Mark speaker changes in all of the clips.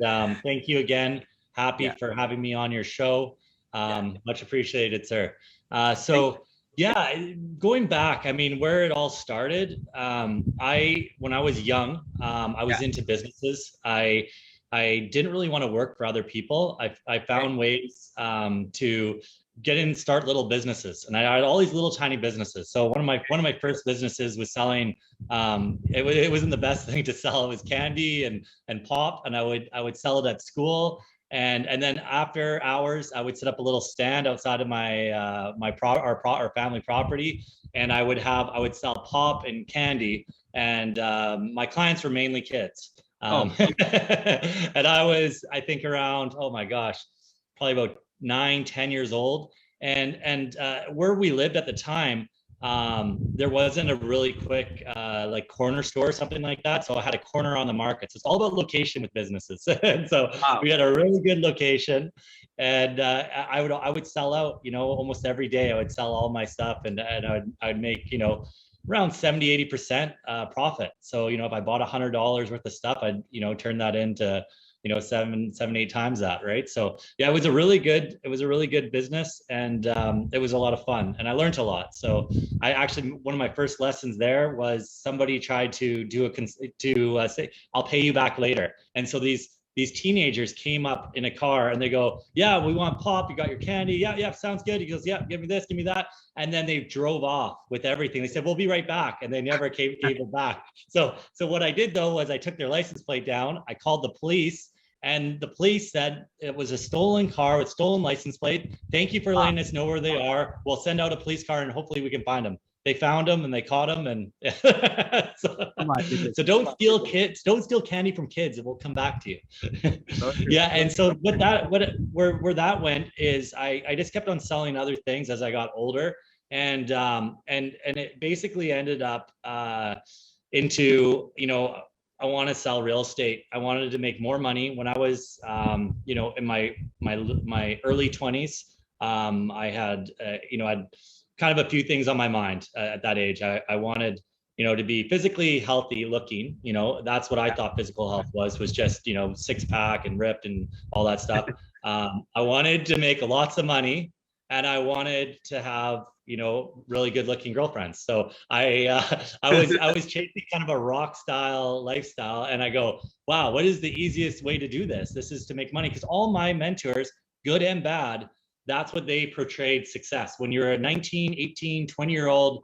Speaker 1: thank you again. Happy
Speaker 2: Yeah.
Speaker 1: for having me on your show.
Speaker 2: Yeah.
Speaker 1: Much appreciated, sir.
Speaker 2: Thank
Speaker 1: So yeah, going back, I mean, where it all started, when I was young, I
Speaker 2: Yeah.
Speaker 1: was into businesses. I didn't really want to work for other people. I
Speaker 2: Okay.
Speaker 1: found ways to get in, start little businesses, and I had all these little tiny businesses. So one of my first businesses was selling. It wasn't the best thing to sell. It was candy and pop, and I would sell it at school. And then after hours, I would set up a little stand outside of our family property, and I would sell pop and candy, and my clients were mainly kids.
Speaker 2: Oh,
Speaker 1: And I think around, oh my gosh, probably about 9, 10 years old. And where we lived at the time, there wasn't a really quick like corner store or something like that. So I had a corner on the market. So it's all about location with businesses. And so
Speaker 2: wow.
Speaker 1: we had a really good location, and I would sell out, almost every day. I would sell all my stuff, and I'd make, around 70, 80% profit. So, if I bought $100 worth of stuff, I'd, turn that into, seven, 8 times that, right? So yeah, it was a really good business, and it was a lot of fun, and I learned a lot. So one of my first lessons there was somebody tried to say, I'll pay you back later. And so these teenagers came up in a car and they go, yeah, we want pop. You got your candy. Yeah, yeah, sounds good. He goes, yeah, give me this, give me that. And then they drove off with everything. They said, we'll be right back. And they never gave it back. So what I did though was I took their license plate down. I called the police, and the police said it was a stolen car with stolen license plate. Thank you for letting us know where they are. We'll send out a police car and hopefully we can find them. They found them and they caught them. And so,
Speaker 2: Oh my goodness.
Speaker 1: so don't steal candy from kids. It will come back to you. Yeah. And so where that went is I just kept on selling other things as I got older. And it basically ended up into, I want to sell real estate. I wanted to make more money when I was, in my early 20s. I had, had kind of a few things on my mind at that age. I wanted, to be physically healthy looking. That's what I thought physical health was just, six pack and ripped and all that stuff. I wanted to make lots of money, and I wanted to have, really good looking girlfriends. So I was chasing kind of a rock style lifestyle, and I go, wow, what is the easiest way to do this? This is to make money, because all my mentors, good and bad, that's what they portrayed success. When you're a 19, 18, 20-year-old,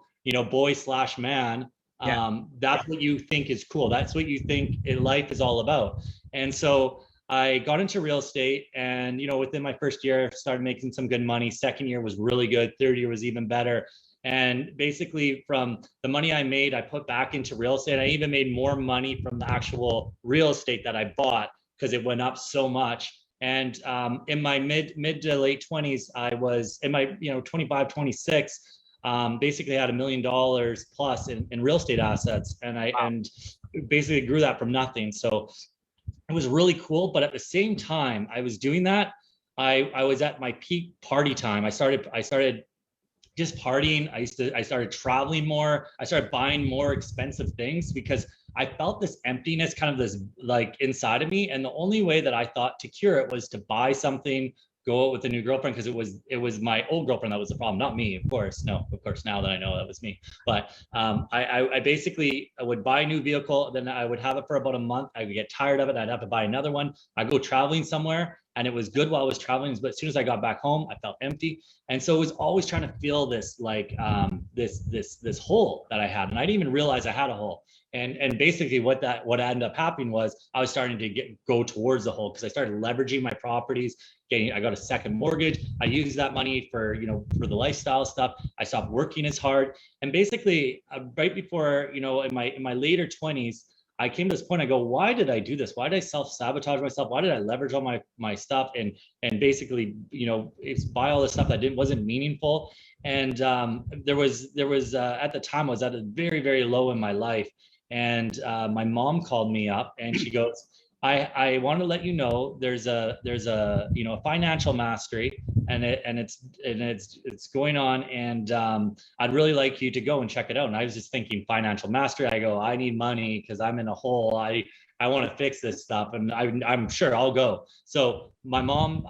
Speaker 1: boy/man, that's what you think is cool. That's what you think life is all about. And so I got into real estate, and within my first year, I started making some good money. Second year was really good. Third year was even better. And basically, from the money I made, I put back into real estate. I even made more money from the actual real estate that I bought, because it went up so much. And in my mid to late 20s, I was in my 25, 26. Basically had $1 million plus in real estate assets, and basically grew that from nothing. So it was really cool. But at the same time I was doing that, I was at my peak party time. I started just partying. I started traveling more. I started buying more expensive things, because I felt this emptiness, kind of this like inside of me. And the only way that I thought to cure it was to buy something, go out with a new girlfriend, because it was my old girlfriend that was the problem, not me, of course. No, of course, now that I know, that was me. But I basically, I would buy a new vehicle, then I would have it for about a month. I would get tired of it. I'd have to buy another one. I'd go traveling somewhere, and it was good while I was traveling, but as soon as I got back home, I felt empty. And so it was always trying to fill this like this hole that I had, and I didn't even realize I had a hole. And basically what ended up happening was I was starting to go towards the hole, because I started leveraging my properties. I got a second mortgage. I used that money for the lifestyle stuff. I stopped working as hard. And basically right before, in my later 20s, I came to this point. I go, why did I do this? Why did I self-sabotage myself? Why did I leverage all my stuff and basically, buy all this stuff that wasn't meaningful? And there was at the time I was at a very, very low in my life. And my mom called me up, and she goes, I want to let you know there's a financial mastery, and it's going on, and I'd really like you to go and check it out. And I was just thinking financial mastery. I go, I need money because I'm in a hole. I want to fix this stuff, and I'm sure I'll go. So my mom,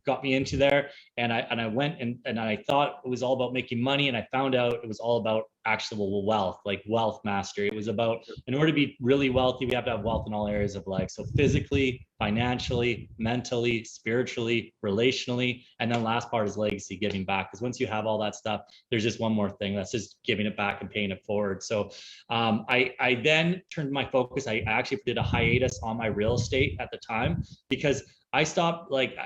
Speaker 1: got me into there, and I went, and I thought it was all about making money, and I found out it was all about actual wealth, like wealth mastery. It was about, in order to be really wealthy, we have to have wealth in all areas of life. So physically, financially, mentally, spiritually, relationally, and then last part is legacy, giving back. Because once you have all that stuff, there's just one more thing, that's just giving it back and paying it forward. So I then turned my focus. I actually did a hiatus on my real estate at the time, because I stopped, like,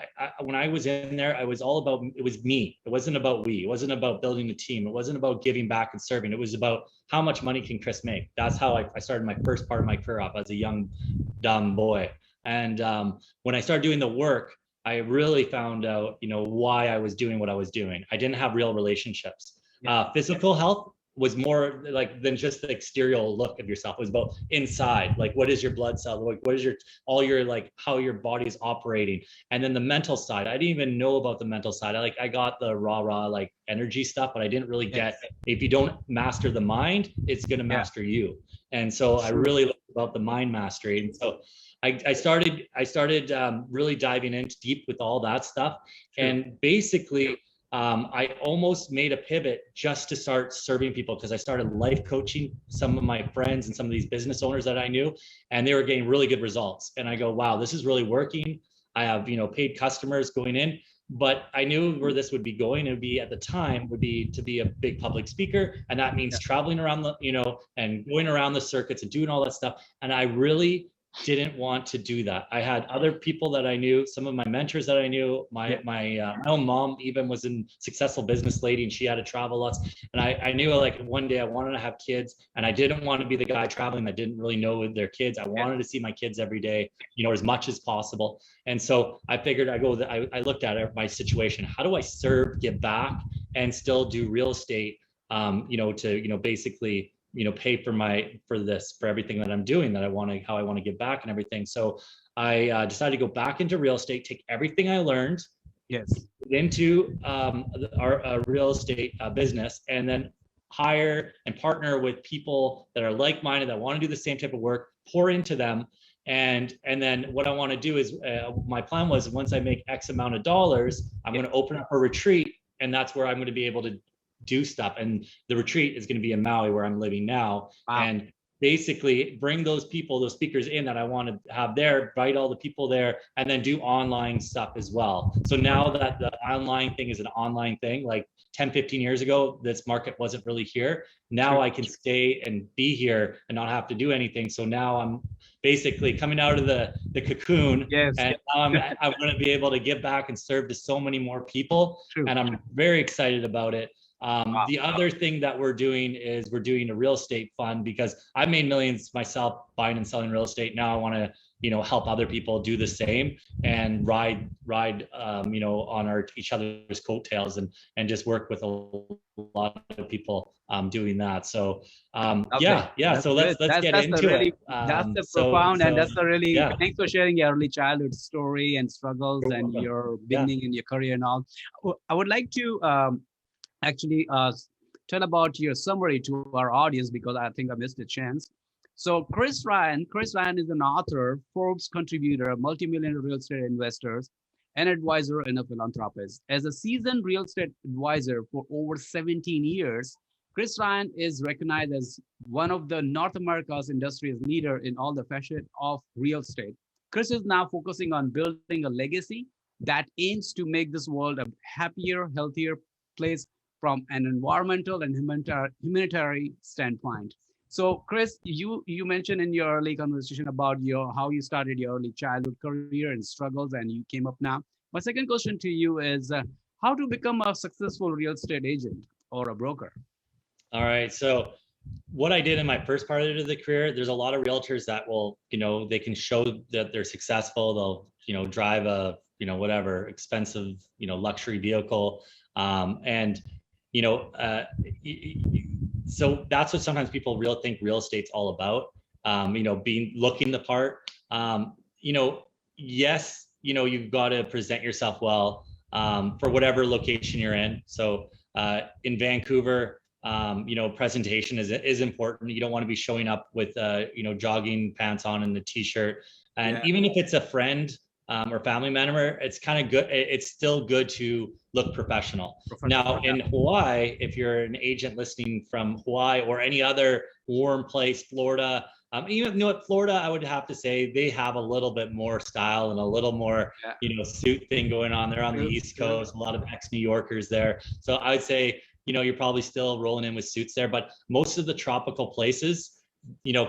Speaker 1: when I was in there, I was all about, it was me. It wasn't about we. It wasn't about building a team. It wasn't about giving back and serving. It was about how much money can Chris make. That's how I started my first part of my career off, as a young, dumb boy. And when I started doing the work, I really found out, why I was doing what I was doing. I didn't have real relationships. Physical health was more like than just the exterior look of yourself. It was about inside, like, what is your blood cell, like, what is your like how your body's operating. And then the mental side, I didn't even know about the mental side. I got the raw like energy stuff, but I didn't really get, if you don't master the mind, it's going to master you. And so I really learned about the mind mastery. And so I started really diving in deep with all that stuff. And basically, I almost made a pivot just to start serving people, because I started life coaching some of my friends and some of these business owners that I knew, and they were getting really good results. And I go, wow, this is really working. I have, paid customers going in, but I knew where this would be going. It would be, at the time, would be to be a big public speaker. And that means traveling around the, and going around the circuits and doing all that stuff. And I really didn't want to do that. I had other people that I knew, some of my mentors that I knew, my own mom even was a successful business lady, and she had to travel lots. And I knew, like, one day I wanted to have kids, and I didn't want to be the guy traveling that didn't really know their kids. I wanted to see my kids every day, as much as possible. And so I figured I looked at my situation. How do I serve, give back, and still do real estate, to, basically, pay for everything that I'm doing, that how I want to give back and everything. So I decided to go back into real estate, take everything I learned into our real estate business, and then hire and partner with people that are like-minded, that want to do the same type of work, pour into them. And then what I want to do is, my plan was, once I make X amount of dollars, I'm going to open up a retreat, and that's where I'm going to be able to do stuff. And the retreat is going to be in Maui, where I'm living now. And basically bring those people, those speakers in that I want to have there, invite all the people there, and then do online stuff as well. So now that the online thing is an online thing, like 10, 15 years ago, this market wasn't really here. Now I can stay and be here and not have to do anything. So now I'm basically coming out of the cocoon, and now I'm going to be able to give back and serve to so many more people. And I'm very excited about it. The other thing that we're doing is we're doing a real estate fund, because I've made millions myself buying and selling real estate. Now I want to, help other people do the same, and ride, on each other's coattails, and just work with a lot of people doing that. So so let's get into it.
Speaker 2: That's profound, and that's a really, thanks for sharing your early childhood story and struggles and your beginning in your career and all. I would like to actually tell about your summary to our audience, because I think I missed a chance. So Chris Ryan is an author, Forbes contributor, multimillionaire real estate investors, an advisor, and a philanthropist. As a seasoned real estate advisor for over 17 years, Chris Ryan is recognized as one of the North America's industry's leader in all the facets of real estate. Chris is now focusing on building a legacy that aims to make this world a happier, healthier place from an environmental and humanitarian standpoint. So Chris, you mentioned in your early conversation about how you started your early childhood career and struggles, and you came up now. My second question to you is how to become a successful real estate agent or a broker?
Speaker 1: All right. So what I did in my first part of the career, there's a lot of realtors that will, they can show that they're successful. They'll, drive a, whatever expensive, luxury vehicle. So that's what sometimes people think real estate's all about, looking the part. Yes, you've got to present yourself well for whatever location you're in. So in Vancouver, presentation is important. You don't want to be showing up with jogging pants on and the t-shirt. And even if it's a friend or family member, it's kind of good. It's still good to look professional. Now in Hawaii, if you're an agent listening from Hawaii or any other warm place, Florida, even Florida, I would have to say they have a little bit more style and a little more, suit thing going on. They're on the East Coast, a lot of ex-New Yorkers there. So I would say, you're probably still rolling in with suits there, but most of the tropical places,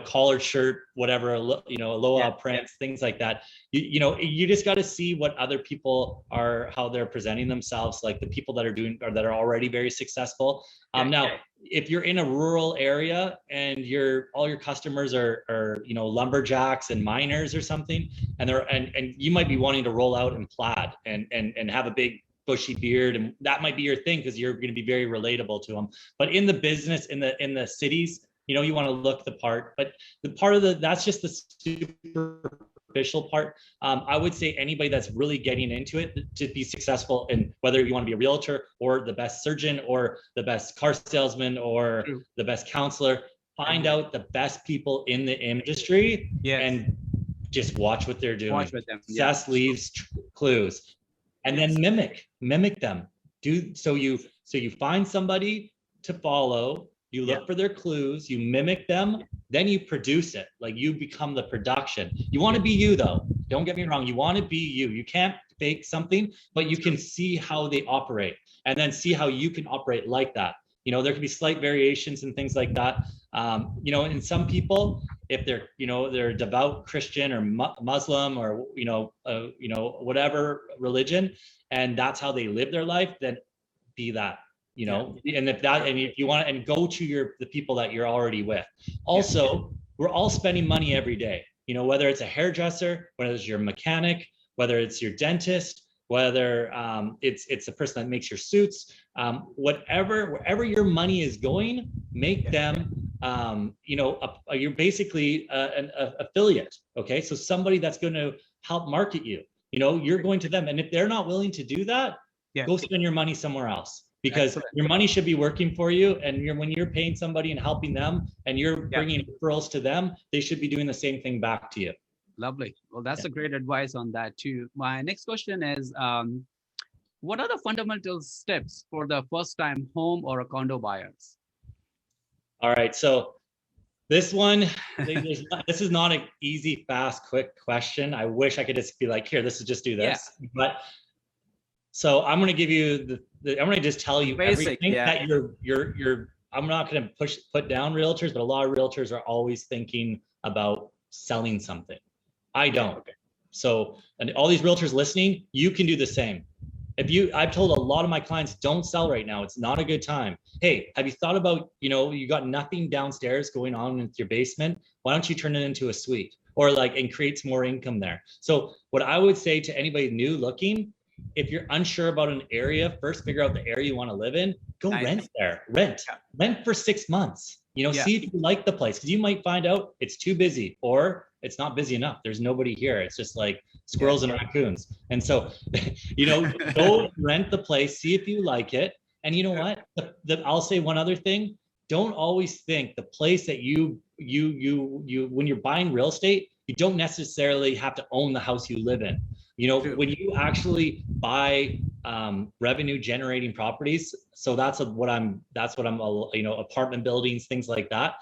Speaker 1: collared shirt, whatever, aloha prints, things like that. You just got to see what other people are, how they're presenting themselves, like the people that are doing or that are already very successful. Now, if you're in a rural area and all your customers are lumberjacks and miners or something, and you might be wanting to roll out in plaid and have a big bushy beard, and that might be your thing because you're going to be very relatable to them. But in the business, in the cities, you want to look the part, but that's just the superficial part. I would say anybody that's really getting into it to be successful, in whether you want to be a realtor or the best surgeon or the best car salesman or the best counselor, find out the best people in the industry and just watch what they're doing.
Speaker 2: Watch with them.
Speaker 1: Success leaves clues, and then mimic them. So you find somebody to follow. You look for their clues, you mimic them, then you produce it. Like, you become the production. You want to be you, though. Don't get me wrong. You want to be you. You can't fake something, but you can see how they operate and then see how you can operate like that. There can be slight variations and things like that. In some people, if they're a devout Christian or Muslim or whatever religion, and that's how they live their life, then be that. And if you want, and go to the people that you're already with. Also, we're all spending money every day, whether it's a hairdresser, whether it's your mechanic, whether it's your dentist, whether it's the person that makes your suits, wherever your money is going, make them, you're basically an affiliate. Okay. So somebody that's going to help market you, you're going to them. And if they're not willing to do that, go spend your money somewhere else. Because your money should be working for you, and when you're paying somebody and helping them, and you're bringing referrals to them, they should be doing the same thing back to you.
Speaker 2: Lovely. Well, that's a great advice on that too. My next question is, what are the fundamental steps for the first-time home or a condo buyers?
Speaker 1: All right. So this one, this is not an easy, fast, quick question. I wish I could just be like, here, just do this. But so I'm going to give you I'm going to just tell you basic, everything that you're. I'm not going to put down realtors, but a lot of realtors are always thinking about selling something. I don't. So, and all these realtors listening, you can do the same. I've told a lot of my clients, don't sell right now. It's not a good time. Hey, have you thought about, you got nothing downstairs going on with your basement? Why don't you turn it into a suite or and create some more income there? So what I would say to anybody new looking, if you're unsure about an area, first figure out the area you want to live in. Go rent there. Rent for 6 months. See if you like the place, because you might find out it's too busy or it's not busy enough. There's nobody here. It's just like squirrels and raccoons. And so, go rent the place, see if you like it. And you know what? I'll say one other thing. Don't always think the place that you when you're buying real estate, you don't necessarily have to own the house you live in. When you actually buy revenue generating properties, so that's what I'm apartment buildings, things like that.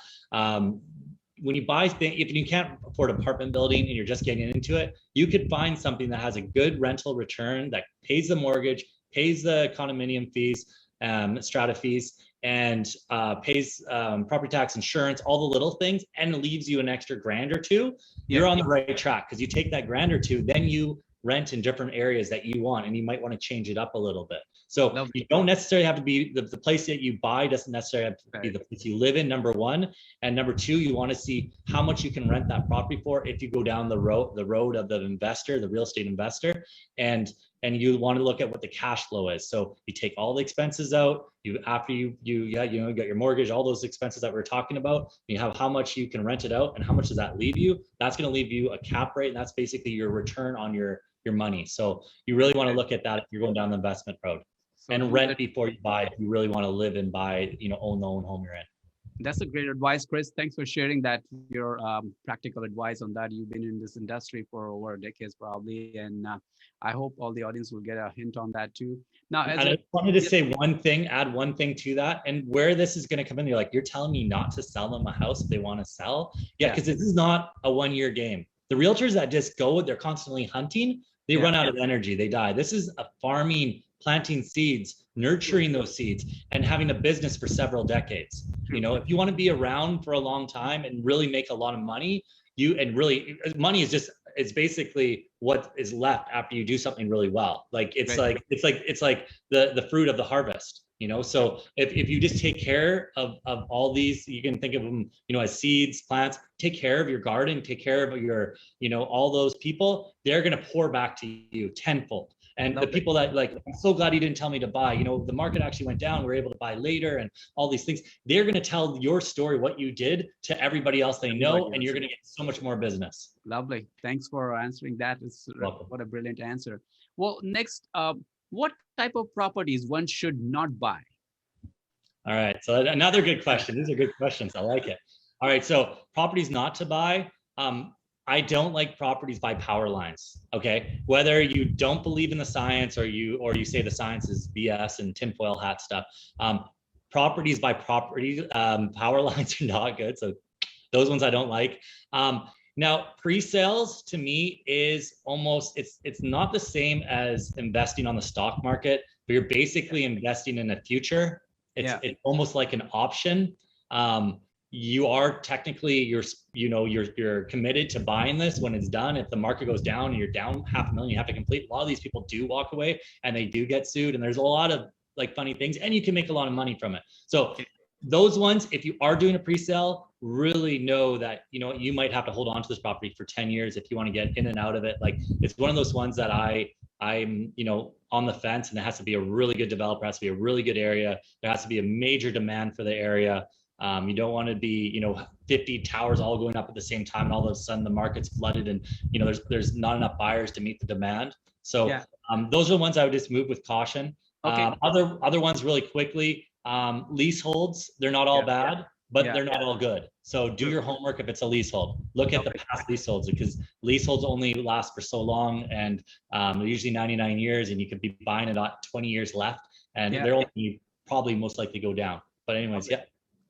Speaker 1: When you buy things, if you can't afford apartment building and you're just getting into it, you could find something that has a good rental return that pays the mortgage, pays the condominium fees, strata fees, and pays property tax, insurance, all the little things, and leaves you an extra $1,000 or $2,000. You're on the right track, because you take that $1,000 or $2,000, then you rent in different areas that you want, and you might want to change it up a little bit. So you don't necessarily have to be the place that you buy doesn't necessarily have to be the place you live in, number one. And number two, you want to see how much you can rent that property for if you go down the road of the investor, the real estate investor, and you want to look at what the cash flow is. So you take all the expenses out, you got your mortgage, all those expenses that we're talking about, you have how much you can rent it out, and how much does that leave you? That's going to leave you a cap rate, and that's basically your return on your money. So you really want to look at that if you're going down the investment road.
Speaker 2: So
Speaker 1: and rent before you buy if you really want to live and buy, own the own home you're in.
Speaker 2: That's a great advice, Chris. Thanks for sharing that, your practical advice on that. You've been in this industry for over a decade probably, and I hope all the audience will get a hint on that too. Now,
Speaker 1: I just wanted to say one thing, add one thing to that, and where this is going to come in, you're telling me not to sell them a house if they want to sell. Yeah, because this is not a one-year game. The realtors that just go, they're constantly hunting, they run out of energy, they die. This is a farming, planting seeds, nurturing those seeds, and having a business for several decades. If you want to be around for a long time and really make a lot of money, money is it's basically what is left after you do something really well. It's like the fruit of the harvest. So if you just take care of all these, you can think of them, as seeds, plants, take care of your garden, take care of your, all those people, they're going to pour back to you tenfold. And the people that I'm so glad you didn't tell me to buy, the market actually went down, we're able to buy later and all these things. They're going to tell your story, what you did, to everybody else they know, and you're going to get so much more business.
Speaker 2: Lovely. Thanks for answering that. What a brilliant answer. Well, next, what type of properties one should not buy?
Speaker 1: All right. So another good question. These are good questions. I like it. All right. So properties not to buy. I don't like properties by power lines. Okay. Whether you don't believe in the science or you say the science is BS and tinfoil hat stuff. Properties by property power lines are not good. So those ones I don't like. Now, pre-sales to me is almost, it's not the same as investing on the stock market, but you're basically investing in the future. It's almost like an option. You are technically, you're committed to buying this when it's done. If the market goes down and you're down $500,000, you have to complete. A lot of these people do walk away and they do get sued. And there's a lot of funny things, and you can make a lot of money from it. So those ones, if you are doing a pre-sale, really know that, you might have to hold on to this property for 10 years if you want to get in and out of it. It's one of those ones that I'm, on the fence, and it has to be a really good developer, has to be a really good area. There has to be a major demand for the area. You don't want to be, 50 towers all going up at the same time, and all of a sudden the market's flooded, and there's not enough buyers to meet the demand. So those are the ones I would just move with caution. Okay. Other ones really quickly. Leaseholds, they're not all bad, but they're not all good. So do your homework if it's a leasehold. Look at the past leaseholds, because leaseholds only last for so long, and they're usually 99 years, and you could be buying it at 20 years left, and they're only probably most likely go down. But anyways,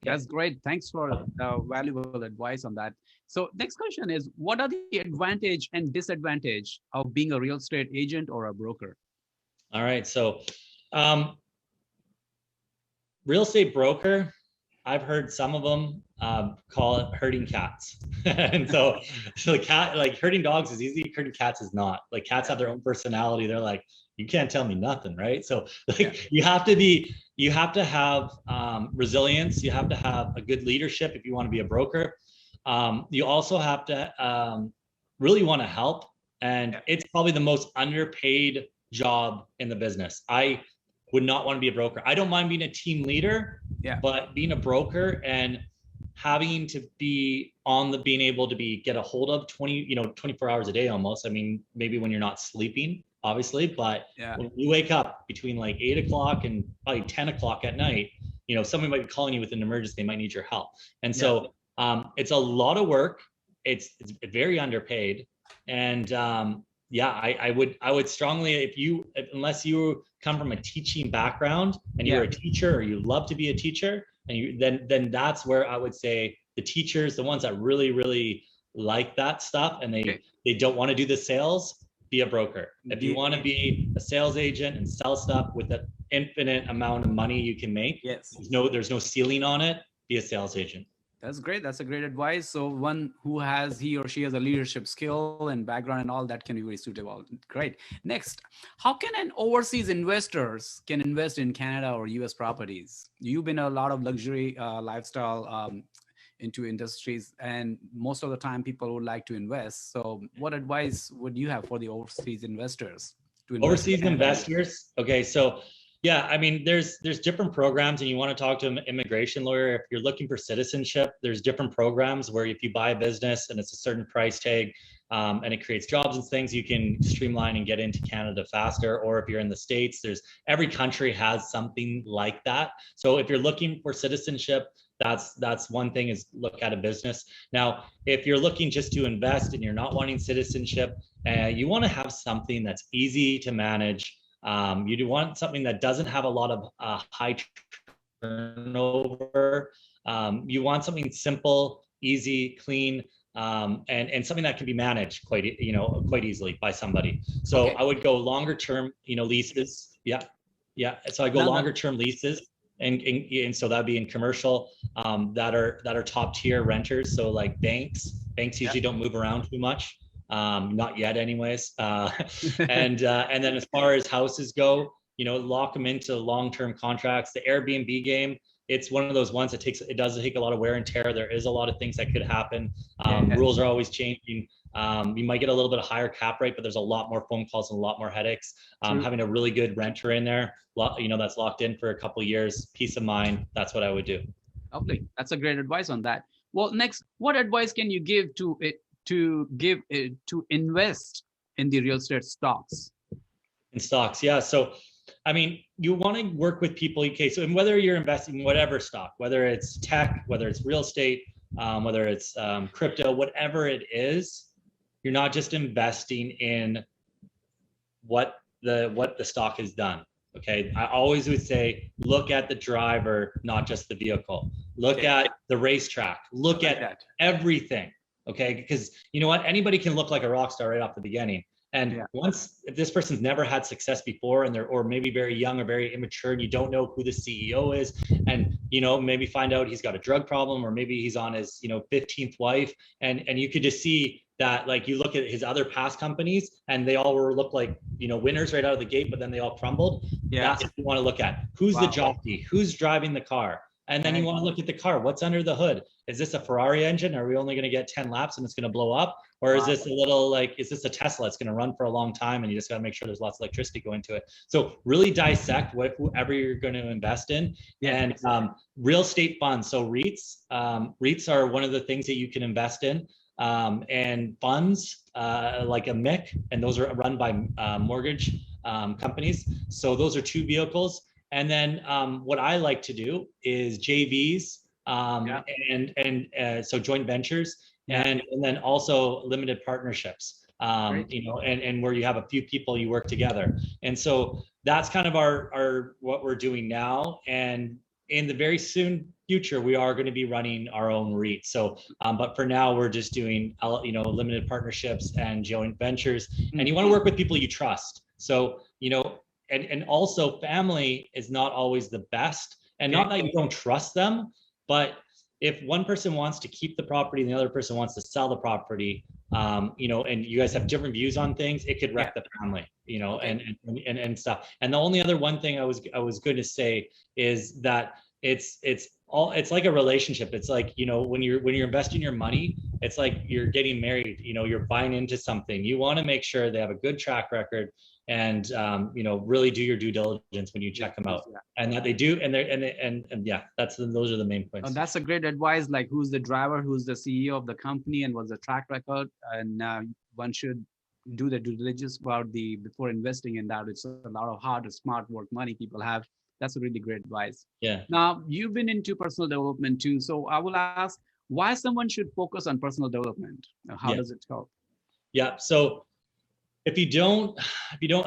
Speaker 2: That's great. Thanks for valuable advice on that. So next question is, what are the advantage and disadvantage of being a real estate agent or a broker?
Speaker 1: All right. So real estate broker, I've heard some of them call it herding cats. And so cat, herding dogs is easy, herding cats is not. Cats have their own personality. They're like, you can't tell me nothing, right? So you have to have resilience. You have to have a good leadership if you want to be a broker. You also have to really want to help. And it's probably the most underpaid job in the business. I would not want to be a broker. I don't mind being a team leader, but being a broker and having to be being able to get a hold of 24 hours a day almost. I mean, maybe when you're not sleeping, obviously, but when you wake up between 8 o'clock and probably 10 o'clock at night, somebody might be calling you with an emergency, they might need your help. And so it's a lot of work. It's very underpaid. And I would strongly, unless you come from a teaching background and you're a teacher, or you love to be a teacher, and then that's where I would say the teachers, the ones that really, really like that stuff, and they don't want to do the sales, be a broker. If you want to be a sales agent and sell stuff with an infinite amount of money you can make, there's no ceiling on it, be a sales agent.
Speaker 2: That's great. That's a great advice. So one who he or she has a leadership skill and background and all that can be very suitable. Great. Next, how can an overseas investors can invest in Canada or US properties? You've been a lot of luxury lifestyle into industries, and most of the time people would like to invest. So what advice would you have for the overseas investors to invest?
Speaker 1: Overseas investors? Okay. So I mean, there's different programs, and you want to talk to an immigration lawyer. If you're looking for citizenship, there's different programs where if you buy a business and it's a certain price tag, and it creates jobs and things, you can streamline and get into Canada faster. Or if you're in the States, every country has something like that. So if you're looking for citizenship, that's one thing, is look at a business. Now, if you're looking just to invest and you're not wanting citizenship, you want to have something that's easy to manage. You do want something that doesn't have a lot of high turnover. You want something simple, easy, clean, and something that can be managed quite easily by somebody. So I would go longer term, leases. Yeah. So I go longer term leases. And so that'd be in commercial, that are top tier renters. So like banks usually don't move around too much, not yet anyways. And then as far as houses go, lock them into long-term contracts. The Airbnb game, it's one of those ones that it does take a lot of wear and tear. There is a lot of things that could happen. Rules are always changing. You might get a little bit of higher cap rate, but there's a lot more phone calls and a lot more headaches. Having a really good renter in there, that's locked in for a couple of years, peace of mind. That's what I would do.
Speaker 2: Lovely. That's a great advice on that. Well, next, what advice can you give to invest in the real estate stocks?
Speaker 1: In stocks, yeah. So, I mean, you want to work with people. Okay, so whether you're investing in whatever stock, whether it's tech, whether it's real estate, whether it's crypto, whatever it is, you're not just investing in what the stock has done. Okay, I always would say, look at the driver, not just the vehicle. Look at the racetrack. Look at everything. Okay, because you know what? Anybody can look like a rock star right off the beginning. And if this person's never had success before, and or maybe very young or very immature, and you don't know who the CEO is, and maybe find out he's got a drug problem, or maybe he's on his 15th wife, and you could just see that, like, you look at his other past companies and they all look like winners right out of the gate, but then they all crumbled. That's what you want to look at. Who's the jockey? Who's driving the car? And then you want to look at the car. What's under the hood? Is this a Ferrari engine? Are we only going to get 10 laps and it's going to blow up? Or is this is this a Tesla? It's going to run for a long time, and you just got to make sure there's lots of electricity going to it. So really dissect whoever you're going to invest in. And real estate funds. So REITs are one of the things that you can invest in. And funds like a MIC, and those are run by mortgage companies. So those are two vehicles. And then what I like to do is JVs, and so joint ventures, and then also limited partnerships, and where you have a few people you work together. And so that's kind of our what we're doing now. And in the very soon future, we are going to be running our own REIT. So, but for now, we're just doing limited partnerships and joint ventures. And you want to work with people you trust. So and also family is not always the best, and not that you don't trust them, but if one person wants to keep the property and the other person wants to sell the property, and you guys have different views on things, it could wreck the family, and stuff. And the only other one thing I was going to say is that it's like a relationship. It's like, when you're investing your money, it's like you're getting married, you're buying into something. You want to make sure they have a good track record, and really do your due diligence when you check them out, and that they do. And those are the main points.
Speaker 2: That's a great advice. Like, who's the driver, who's the CEO of the company, and what's the track record. And one should do the due diligence before investing in that. It's a lot of hard, smart work money people have. That's a really great advice.
Speaker 1: Yeah.
Speaker 2: Now, you've been into personal development too. So I will ask why someone should focus on personal development. How does it help?
Speaker 1: Yeah. So if you don't,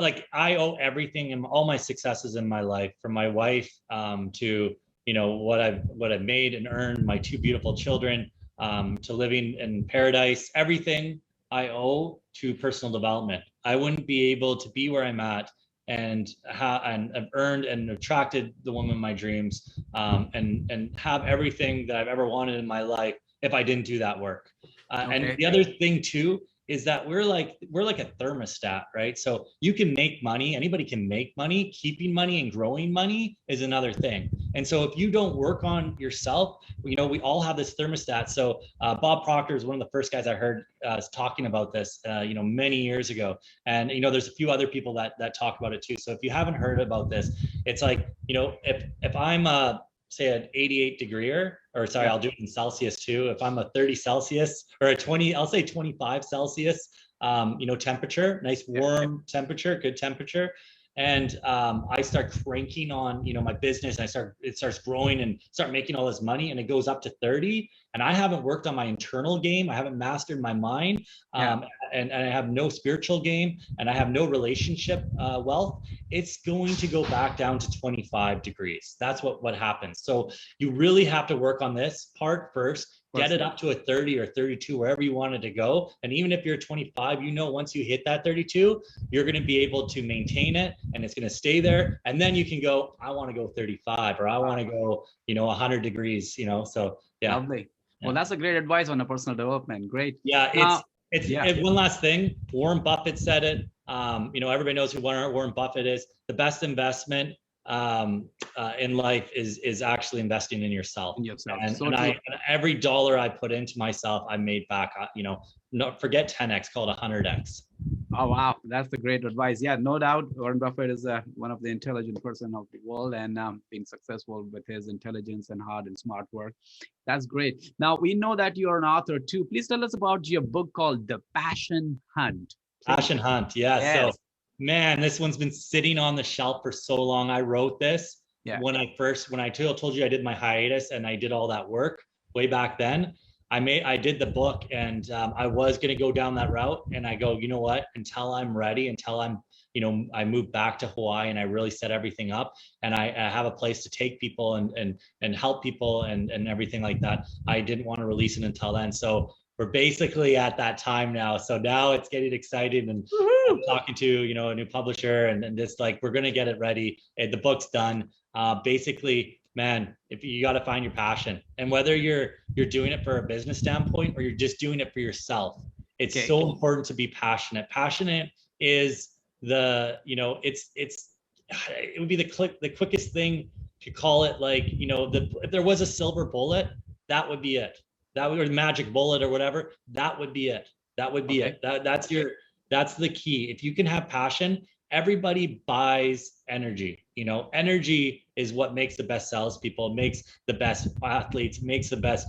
Speaker 1: like, I owe everything and all my successes in my life, from my wife to, what I've made and earned, my two beautiful children, to living in paradise, everything I owe to personal development. I wouldn't be able to be where I'm at and have earned and attracted the woman of my dreams, and have everything that I've ever wanted in my life if I didn't do that work. And the other thing too is that we're like a thermostat, right? So you can make money, anybody can make money. Keeping money and growing money is another thing. And so if you don't work on yourself, we all have this thermostat. So Bob Proctor is one of the first guys I heard talking about this, many years ago. And, there's a few other people that talk about it too. So if you haven't heard about this, it's like, if I'm say an 88 degreer, or sorry, I'll do it in Celsius too. If I'm a 30 Celsius or a 20, I'll say 25 Celsius, temperature, nice warm temperature, good temperature. And I start cranking on, my business. It starts growing and start making all this money, and it goes up to 30. And I haven't worked on my internal game. I haven't mastered my mind, and I have no spiritual game, and I have no relationship wealth. It's going to go back down to 25 degrees. That's what happens. So you really have to work on this part first. Get it up to a 30 or 32, wherever you want it to go. And even if you're 25, once you hit that 32, you're going to be able to maintain it, and it's going to stay there. And then you can go, I want to go 35, or I want to go, 100 degrees, so yeah.
Speaker 2: Lovely. Well, that's a great advice on a personal development. Great.
Speaker 1: Yeah. One last thing. Warren Buffett said it. Everybody knows who Warren Buffett is. The best investment in life is actually investing in yourself. And every dollar I put into myself, I made back, forget 10x, call it 100x.
Speaker 2: Oh, wow. That's the great advice. Yeah, no doubt. Warren Buffett is one of the intelligent person of the world, and being successful with his intelligence and hard and smart work. That's great. Now, we know that you're an author too. Please tell us about your book called The Passion Hunt.
Speaker 1: Passion Hunt. Yeah. Yes. So, man, this one's been sitting on the shelf for so long. I wrote this when I told you I did my hiatus and I did all that work way back then. I did the book, and I was going to go down that route, and I go, you know what, until I'm ready, until I'm, I moved back to Hawaii and I really set everything up, and I have a place to take people and help people and everything like that. I didn't want to release it until then. So we're basically at that time now. So now it's getting exciting, and I'm talking to, a new publisher, and just like, we're going to get it ready. The book's done. Basically, man, if you got to find your passion, and whether you're doing it for a business standpoint or you're just doing it for yourself, it's so important to be passionate. Passionate is it would be the quickest thing to call it, like, if there was a silver bullet, that would be it. That would, or magic bullet or whatever, that would be it. That would be it. That's the key. If you can have passion, everybody buys energy. Energy is what makes the best salespeople, makes the best athletes, makes the best,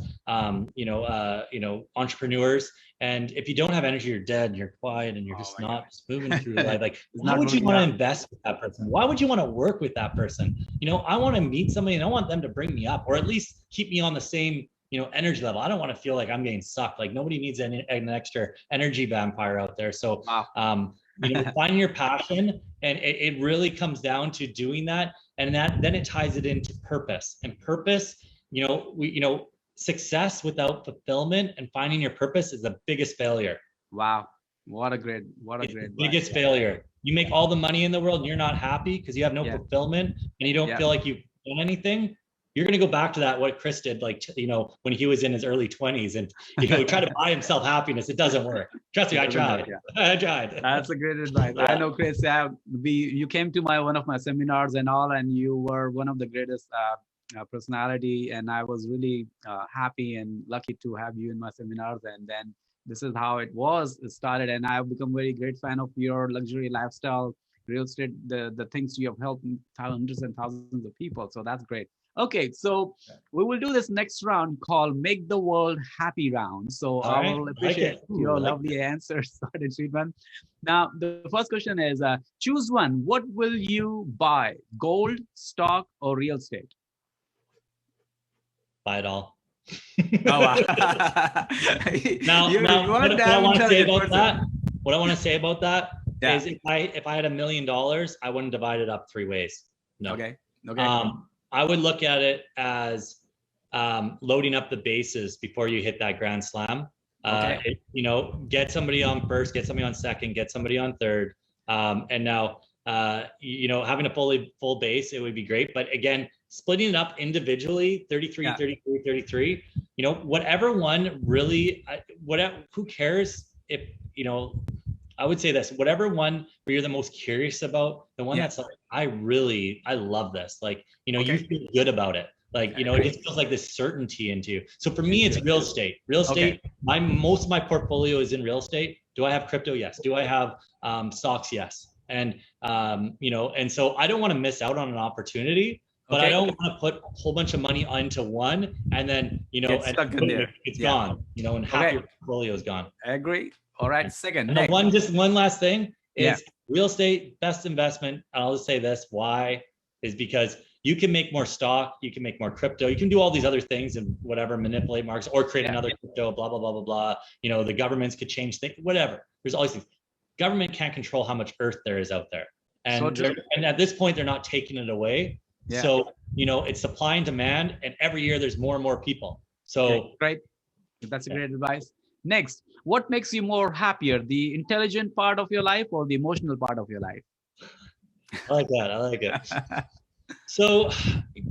Speaker 1: entrepreneurs. And if you don't have energy, you're dead, and you're quiet, and you're just not moving through life. Like, why would you want to invest with that person? Why would you want to work with that person? I want to meet somebody, and I want them to bring me up, or at least keep me on the same, energy level. I don't want to feel like I'm getting sucked. Like, nobody needs an extra energy vampire out there. So, find your passion, and it really comes down to doing that. And then it ties it into purpose, and purpose, success without fulfillment and finding your purpose is the biggest failure.
Speaker 2: Wow. What a great
Speaker 1: biggest failure. You make all the money in the world and you're not happy because you have no fulfillment, and you don't feel like you've done anything. You're going to go back to that, what Chris did, like, when he was in his early 20s, and, try to buy himself happiness. It doesn't work. Trust me, I tried. I tried.
Speaker 2: That's a great advice. I know, Chris, you came to one of my seminars and all, and you were one of the greatest personality. And I was really happy and lucky to have you in my seminars. And then this is how it started. And I've become a very great fan of your luxury lifestyle, real estate, the things you have helped hundreds and thousands of people. So that's great. Okay, so we will do this next round called Make the World Happy Round. So I will appreciate your lovely answers, treatment. Now, the first question is, choose one. What will you buy? Gold, stock, or real estate?
Speaker 1: Buy it all.
Speaker 2: Now,
Speaker 1: what I want to say about that is, if I had $1 million, I wouldn't divide it up 3 ways. No.
Speaker 2: Okay.
Speaker 1: I would look at it as loading up the bases before you hit that grand slam. Get somebody on first, get somebody on second, get somebody on third. And now, having a full base, it would be great. But again, splitting it up individually, 33, 33, 33, whatever one really, who cares if, I would say this, whatever one where you're the most curious about, the one that's like, I love this. Like, you feel good about it. Like, it just feels like this certainty into you. So for me, it's real estate. Most of my portfolio is in real estate. Do I have crypto? Yes. Do I have stocks? Yes. And, and so I don't want to miss out on an opportunity. but I don't want to put a whole bunch of money into one and then, it's gone, and half your portfolio is gone.
Speaker 2: I agree. All right. Second.
Speaker 1: And one last thing is real estate, best investment. And I'll just say this, why is because you can make more stock, you can make more crypto, you can do all these other things and whatever, manipulate markets or create another crypto, blah, blah, blah, blah, blah. The governments could change things, whatever. There's all these things. Government can't control how much earth there is out there. And, and at this point, they're not taking it away. Yeah. So, it's supply and demand, and every year there's more and more people. So
Speaker 2: right. That's a great advice. Next, what makes you more happier, the intelligent part of your life or the emotional part of your life?
Speaker 1: I like that. I like it. So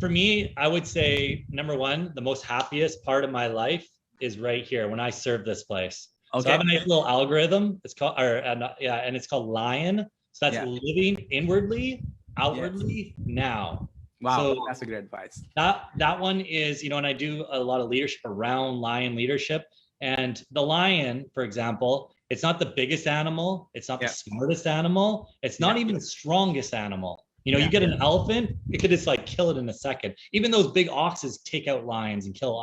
Speaker 1: for me, I would say, number one, the most happiest part of my life is right here when I serve this place. Okay. So I have a nice little algorithm. It's called, and it's called Lion. So that's living inwardly, outwardly, now.
Speaker 2: Wow, so that's a great advice.
Speaker 1: That one is, and I do a lot of leadership around lion leadership. And the lion, for example, it's not the biggest animal. It's not the smartest animal. It's not even the strongest animal. You get an elephant, it could just kill it in a second. Even those big oxes take out lions and kill,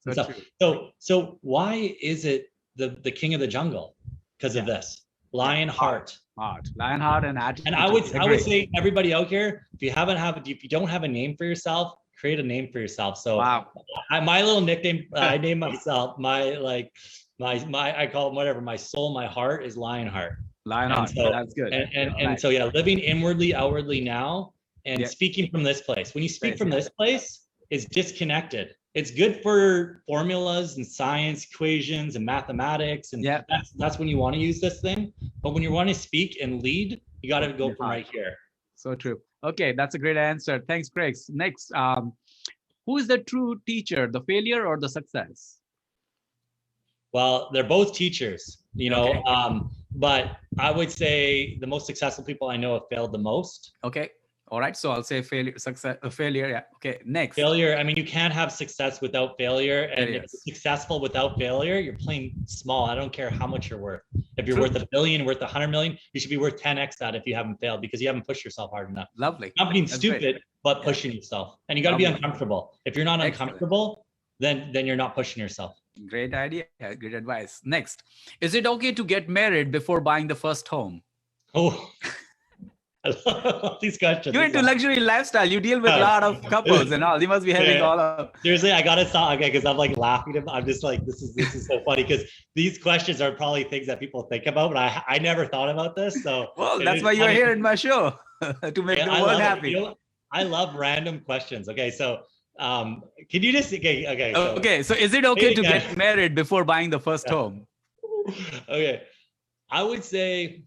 Speaker 1: stuff. So why is it the king of the jungle? Because of this lion heart.
Speaker 2: Lion heart and attitude.
Speaker 1: And I would say everybody out here, if you don't have a name for yourself, create a name for yourself. So my little nickname, I name myself, I call it whatever, my soul, my heart is Lionheart.
Speaker 2: Lionheart, so, that's good.
Speaker 1: And so living inwardly, outwardly now, and speaking from this place. When you speak from this place, it's disconnected. It's good for formulas and science equations and mathematics, and that's when you want to use this thing. But when you want to speak and lead, you got to go from right here.
Speaker 2: So true. Okay, that's a great answer. Thanks, Craig. Next, who is the true teacher, the failure or the success?
Speaker 1: Well, they're both teachers, but I would say the most successful people I know have failed the most.
Speaker 2: Okay. All right. So I'll say failure, success, failure. Yeah. Okay. Next.
Speaker 1: Failure. I mean, you can't have success without failure. And if you're successful without failure, you're playing small. I don't care how much you're worth. If you're worth $1 billion, worth 100 million, you should be worth 10x that if you haven't failed, because you haven't pushed yourself hard enough.
Speaker 2: Lovely.
Speaker 1: Not being stupid, but pushing yourself. And you got to be uncomfortable. If you're not uncomfortable, then you're not pushing yourself.
Speaker 2: Great idea. Good advice. Next, is it okay to get married before buying the first home?
Speaker 1: Oh, I love these questions.
Speaker 2: You're into luxury lifestyle. You deal with a lot of couples and all. You must be having all of.
Speaker 1: Seriously, I gotta stop. Okay, because I'm laughing. I'm just this is so funny because these questions are probably things that people think about, but I never thought about this. So
Speaker 2: well, that's why you're here in my show to make the world happy.
Speaker 1: I love random questions. Okay, so can you just okay?
Speaker 2: So is it okay to get married before buying the first home?
Speaker 1: Okay, I would say.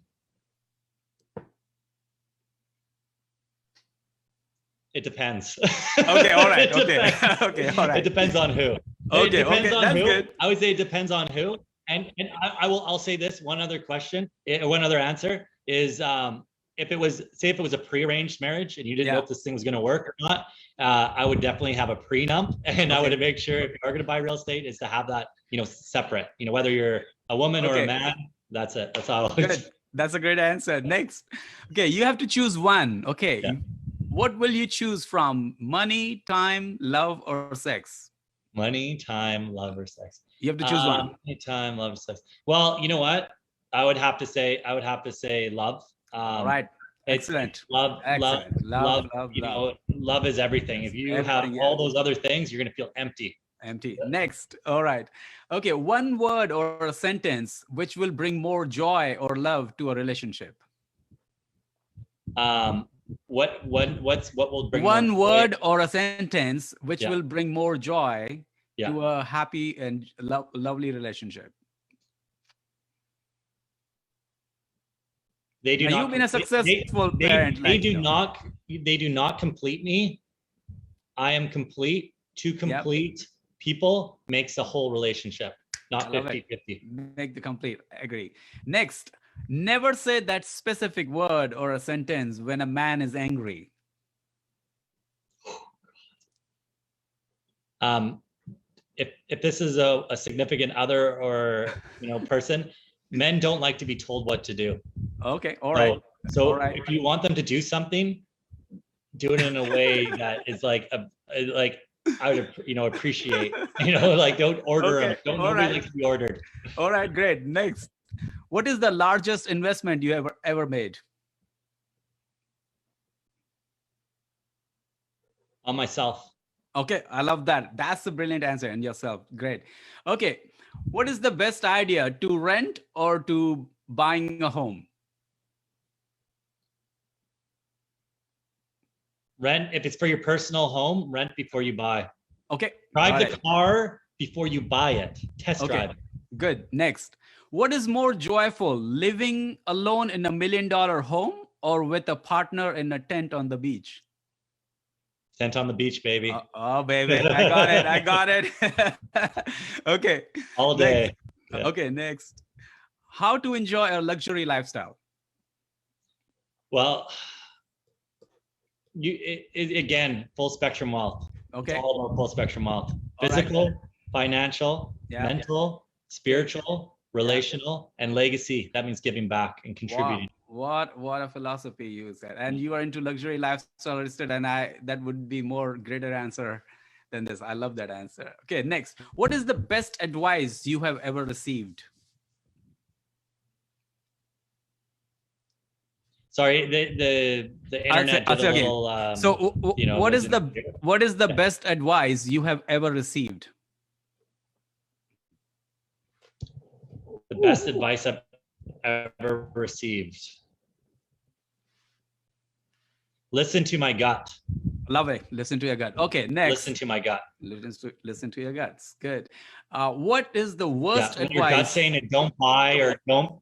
Speaker 1: It depends.
Speaker 2: Okay, all right. Okay, okay, all right.
Speaker 1: It depends on who.
Speaker 2: Okay,
Speaker 1: it depends on
Speaker 2: that's
Speaker 1: who.
Speaker 2: Good.
Speaker 1: I would say it depends on who. And I'll say this, one other answer is if it was a prearranged marriage and you didn't know if this thing was going to work or not, I would definitely have a prenup, and I would make sure if you are going to buy real estate is to have that, separate, whether you're a woman or a man, that's it. That's all.
Speaker 2: Good. That's a great answer. Next. Okay. You have to choose one. Okay. Yeah. What will you choose from? Money, time, love, or sex?
Speaker 1: Money, time, love, or sex.
Speaker 2: You have to choose one.
Speaker 1: Money, time, love, or sex. Well, you know what? I would have to say love.
Speaker 2: All right. Excellent.
Speaker 1: Love. Love is everything. If you have all those other things, you're going to feel empty.
Speaker 2: Next. All right. Okay. One word or a sentence which will bring more joy or love to a relationship.
Speaker 1: What will bring
Speaker 2: one word or a sentence which will bring more joy to a happy and lovely relationship?
Speaker 1: They do
Speaker 2: now
Speaker 1: not.
Speaker 2: You've been a successful parent.
Speaker 1: They do not complete me. I am complete. To complete people makes a whole relationship, not 50-50.
Speaker 2: Make the complete. I agree. Next. Never say that specific word or a sentence when a man is angry.
Speaker 1: If this is a significant other or person, men don't like to be told what to do.
Speaker 2: Okay, all right.
Speaker 1: So if you want them to do something, do it in a way that is like I would, appreciate, like don't order them. Nobody likes to be ordered.
Speaker 2: All right, great. Next, what is the largest investment you ever made?
Speaker 1: On myself.
Speaker 2: Okay, I love that. That's a brilliant answer. And yourself, great. Okay, what is the best idea, to rent or to buying a home?
Speaker 1: Rent. If it's for your personal home, rent before you buy.
Speaker 2: Okay.
Speaker 1: Drive the car before you buy it. Test drive it.
Speaker 2: Good. Next, what is more joyful, living alone in $1 million home or with a partner in a tent on the beach?
Speaker 1: Tent on the beach, baby.
Speaker 2: Oh, baby. I got it. Okay.
Speaker 1: All day.
Speaker 2: Yeah. Okay, next. How to enjoy a luxury lifestyle?
Speaker 1: Well, again, full spectrum wealth.
Speaker 2: Okay.
Speaker 1: It's all about full spectrum wealth. Physical, financial, mental, spiritual, relational, and legacy. That means giving back and contributing.
Speaker 2: Wow. What a philosophy you said. And you are into luxury lifestyle, and that would be more greater answer than this. I love that answer. Okay, next. What is the best advice you have ever received?
Speaker 1: Sorry, the internet did a little.
Speaker 2: So what is the best advice you have ever received?
Speaker 1: The best advice I've ever received. Listen to my gut.
Speaker 2: Love it. Listen to your gut. Okay, next.
Speaker 1: Listen to my gut.
Speaker 2: Listen to your guts. Good. What is the worst advice?
Speaker 1: Your gut saying it, don't buy, or don't.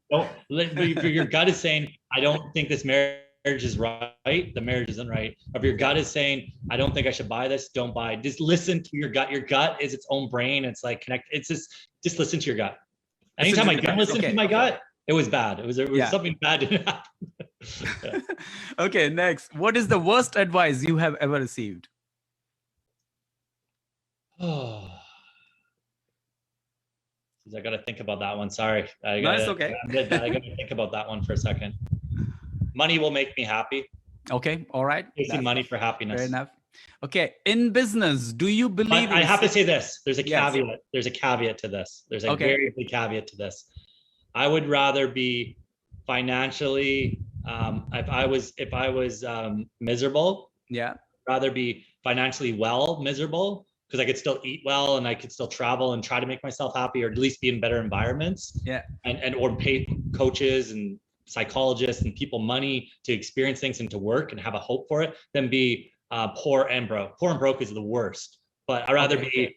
Speaker 1: Your gut is saying, I don't think this marriage is right. The marriage isn't right. If your gut is saying, I don't think I should buy this, don't buy. Just listen to your gut. Your gut is its own brain. It's like connect. It's just listen to your gut. Anytime I don't listen to my gut, it was bad. It was something bad didn't happen.
Speaker 2: Okay, next. What is the worst advice you have ever received?
Speaker 1: Oh, I got to think about that one. Sorry.
Speaker 2: That's okay.
Speaker 1: I got to think about that one for a second. Money will make me happy.
Speaker 2: Okay, all right.
Speaker 1: Chasing money for happiness.
Speaker 2: Fair enough. Okay, in business, do you believe?
Speaker 1: I have to say this. There's a caveat. Yes. There's a caveat to this. There's a very big caveat to this. I would rather be financially. If I was miserable, rather be financially miserable, because I could still eat well and I could still travel and try to make myself happy, or at least be in better environments. And or pay coaches and psychologists and people money to experience things and to work and have a hope for it, than be poor and broke. Poor and broke is the worst, but I'd rather be,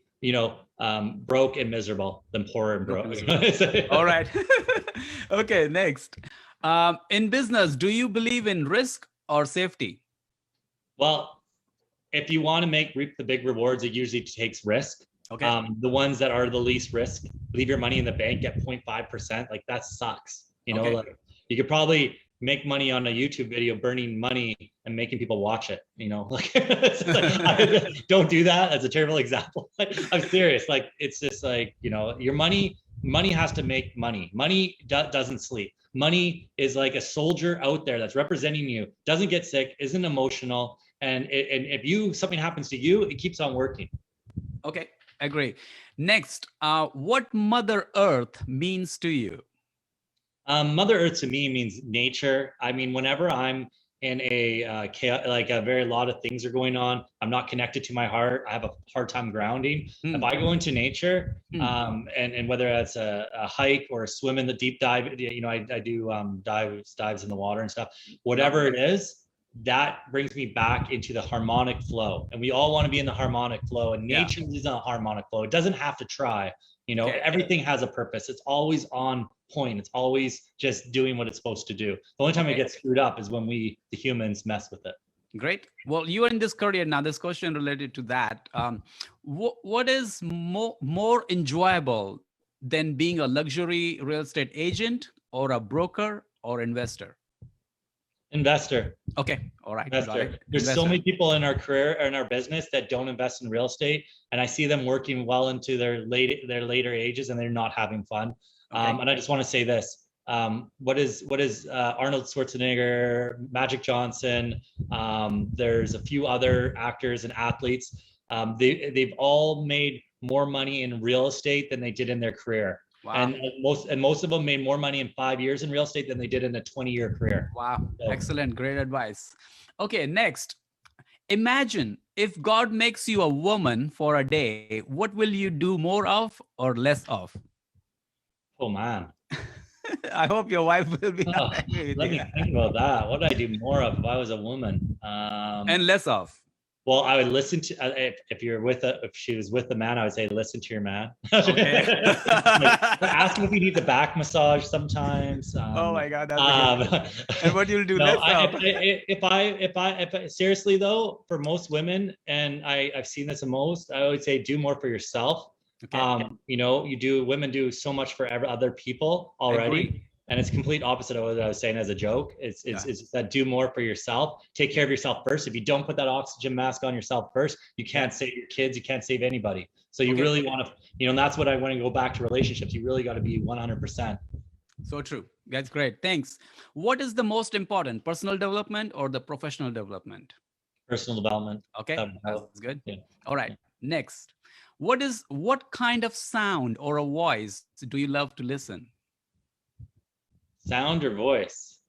Speaker 1: broke and miserable than poor and broke.
Speaker 2: All right. Okay, next. In business, do you believe in risk or safety?
Speaker 1: Well, if you want to reap the big rewards, it usually takes risk. Okay. The ones that are the least risk, leave your money in the bank at 0.5%. Like that sucks. Like you could probably make money on a YouTube video, burning money and making people watch it. Don't do that. That's a terrible example. I'm serious. Like, it's just like, your money has to make money. Money doesn't sleep. Money is like a soldier out there that's representing you, doesn't get sick, isn't emotional. And if something happens to you, it keeps on working.
Speaker 2: Okay, agree. Next, what Mother Earth means to you?
Speaker 1: Mother Earth to me means nature. I mean, whenever I'm in a lot of things are going on, I'm not connected to my heart, I have a hard time grounding. If I go into nature, and whether that's a hike or a swim in the deep dive, I do dives in the water and stuff, whatever it is, that brings me back into the harmonic flow. And we all want to be in the harmonic flow, and nature is a harmonic flow. It doesn't have to try. Everything has a purpose. It's always on point. It's always just doing what it's supposed to do. The only time it gets screwed up is when the humans mess with it.
Speaker 2: Great. Well, you are in this career now. This question related to that. What is more enjoyable than being a luxury real estate agent or a broker or investor?
Speaker 1: Investor.
Speaker 2: Okay. All right.
Speaker 1: Investor. There's so many people in our career or in our business that don't invest in real estate, and I see them working well into their later ages, and they're not having fun. And I just want to say this: what is Arnold Schwarzenegger, Magic Johnson. There's a few other actors and athletes. They've all made more money in real estate than they did in their career. Wow. And most of them made more money in 5 years in real estate than they did in a 20-year career.
Speaker 2: Wow. So, excellent. Great advice. Okay, next. Imagine if God makes you a woman for a day, what will you do more of or less of?
Speaker 1: Oh, man.
Speaker 2: I hope your wife will be happy with
Speaker 1: Let me think about that. What would I do more of if I was a woman?
Speaker 2: And less of?
Speaker 1: Well, I would listen to, if she was with a man, I would say, listen to your man.
Speaker 2: Okay.
Speaker 1: Ask him if he needs a back massage sometimes.
Speaker 2: Oh my God. That's and what you'll do next?
Speaker 1: If I seriously though, for most women, and I've seen this the most, I would say do more for yourself. Okay. Women do so much for other people already. And it's complete opposite of what I was saying as a joke. It's that do more for yourself. Take care of yourself first. If you don't put that oxygen mask on yourself first, you can't save your kids. You can't save anybody. So you really want to, and that's what I want to go back to relationships. You really got to be 100%.
Speaker 2: So true. That's great. Thanks. What is the most important, personal development or the professional development?
Speaker 1: Personal development.
Speaker 2: Okay. That's good. Yeah. All right. Next. What kind of sound or a voice do you love to listen?
Speaker 1: Sound or voice?